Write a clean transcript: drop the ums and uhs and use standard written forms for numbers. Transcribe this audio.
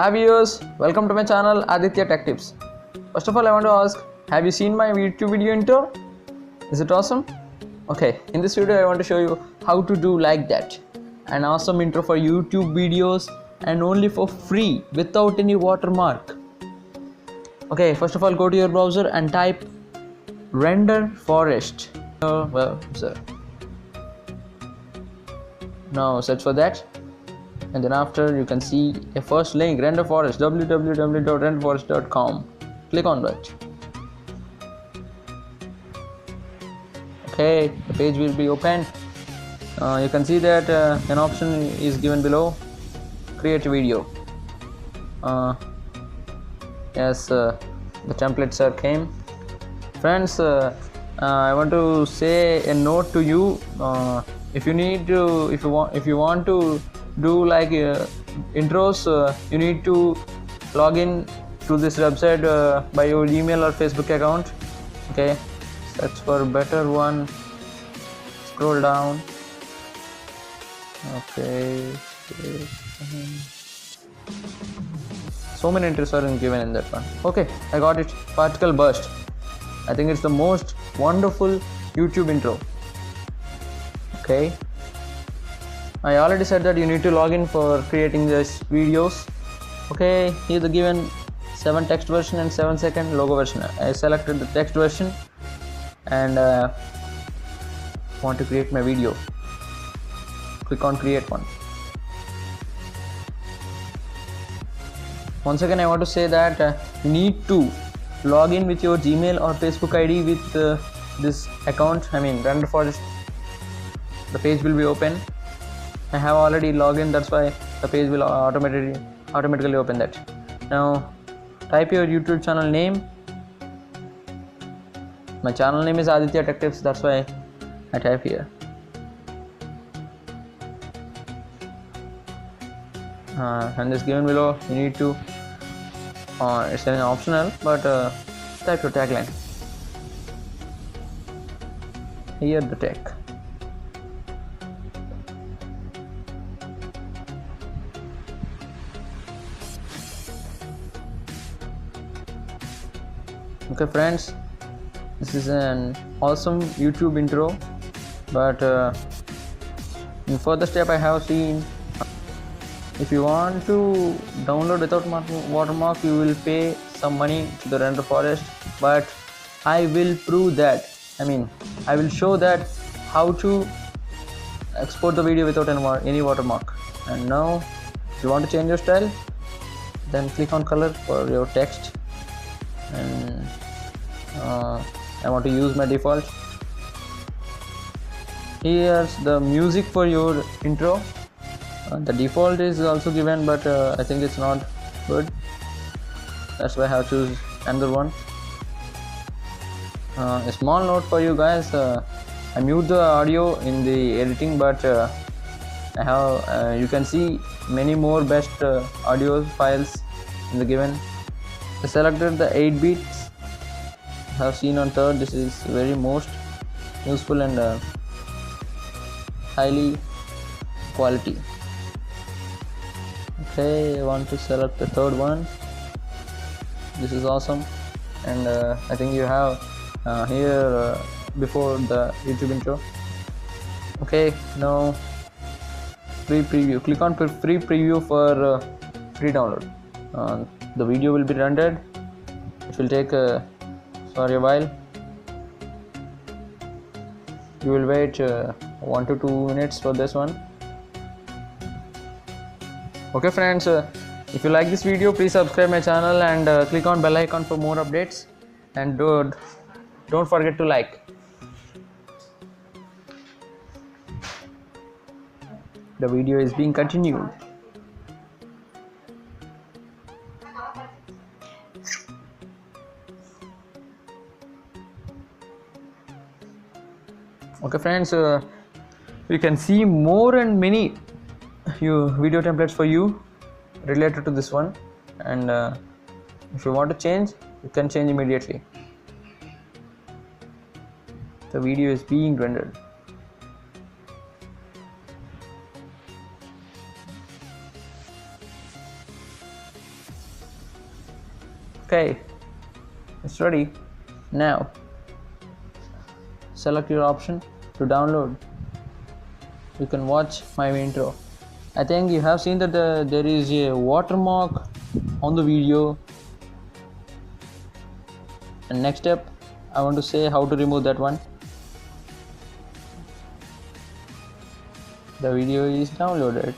Hi viewers, welcome to my channel Aditya Tech Tips. First of all, I want to ask, have you seen my YouTube video intro? Is it awesome? Okay, in this video I want to show you how to do like that. An awesome intro for YouTube videos and only for free without any watermark. Okay, first of all go to your browser and type render forest. Now search for that. And then after you can see a first link, render forest, www.renderforest.com. click on that. Okay, the page will be opened. You can see that an option is given below, create a video. Yes, the templates are came. Friends, I want to say a note to you. If you want to do like intros, you need to log in to this website by your email or Facebook account. Okay, search for better one, scroll down. Okay, so many intros are given in that one. Okay, I got it. Particle burst, I think it's the most wonderful YouTube intro. Okay, I already said that you need to log in for creating these videos. Okay, here the given 7 text version and 7-second logo version. I selected the text version and want to create my video. Click on create one. Once again I want to say that you need to log in with your Gmail or Facebook ID with this account. I mean render forest. The page will be open. I have already logged in, that's why the page will automatically open that. Now type your YouTube channel name. My channel name is Aditya Tech Tips, that's why I type here. And this given below, you need to it's an optional, but type your tagline. Here the tech. Okay friends, this is an awesome YouTube intro, but in further step I have seen, if you want to download without watermark, you will pay some money to the render forest, but I will prove that. I mean, I will show that how to export the video without any watermark. And now if you want to change your style, then click on color for your text, and I want to use my default. Here's the music for your intro. The default is also given, but I think it's not good, that's why I have to choose another one. A small note for you guys, I mute the audio in the editing, but I have you can see many more best audio files in the given. I selected the 8 bits. I have seen on third. This is very most useful and highly quality. Okay, I want to select the third one. This is awesome, and I think you have here before the YouTube intro. Okay, now free preview. Click on free preview for free download. The video will be rendered. It will take a while. You will wait 1 to 2 minutes for this one. Okay friends, if you like this video, please subscribe my channel and click on bell icon for more updates, and don't forget to like. The video is being continued. Okay friends, you can see more and many video templates for you related to this one, and if you want to change, you can change immediately. The video is being rendered. Okay, it's ready. Now select your option to download. You can watch my intro. I think you have seen that there is a watermark on the video. And next step, I want to say how to remove that one. The video is downloaded.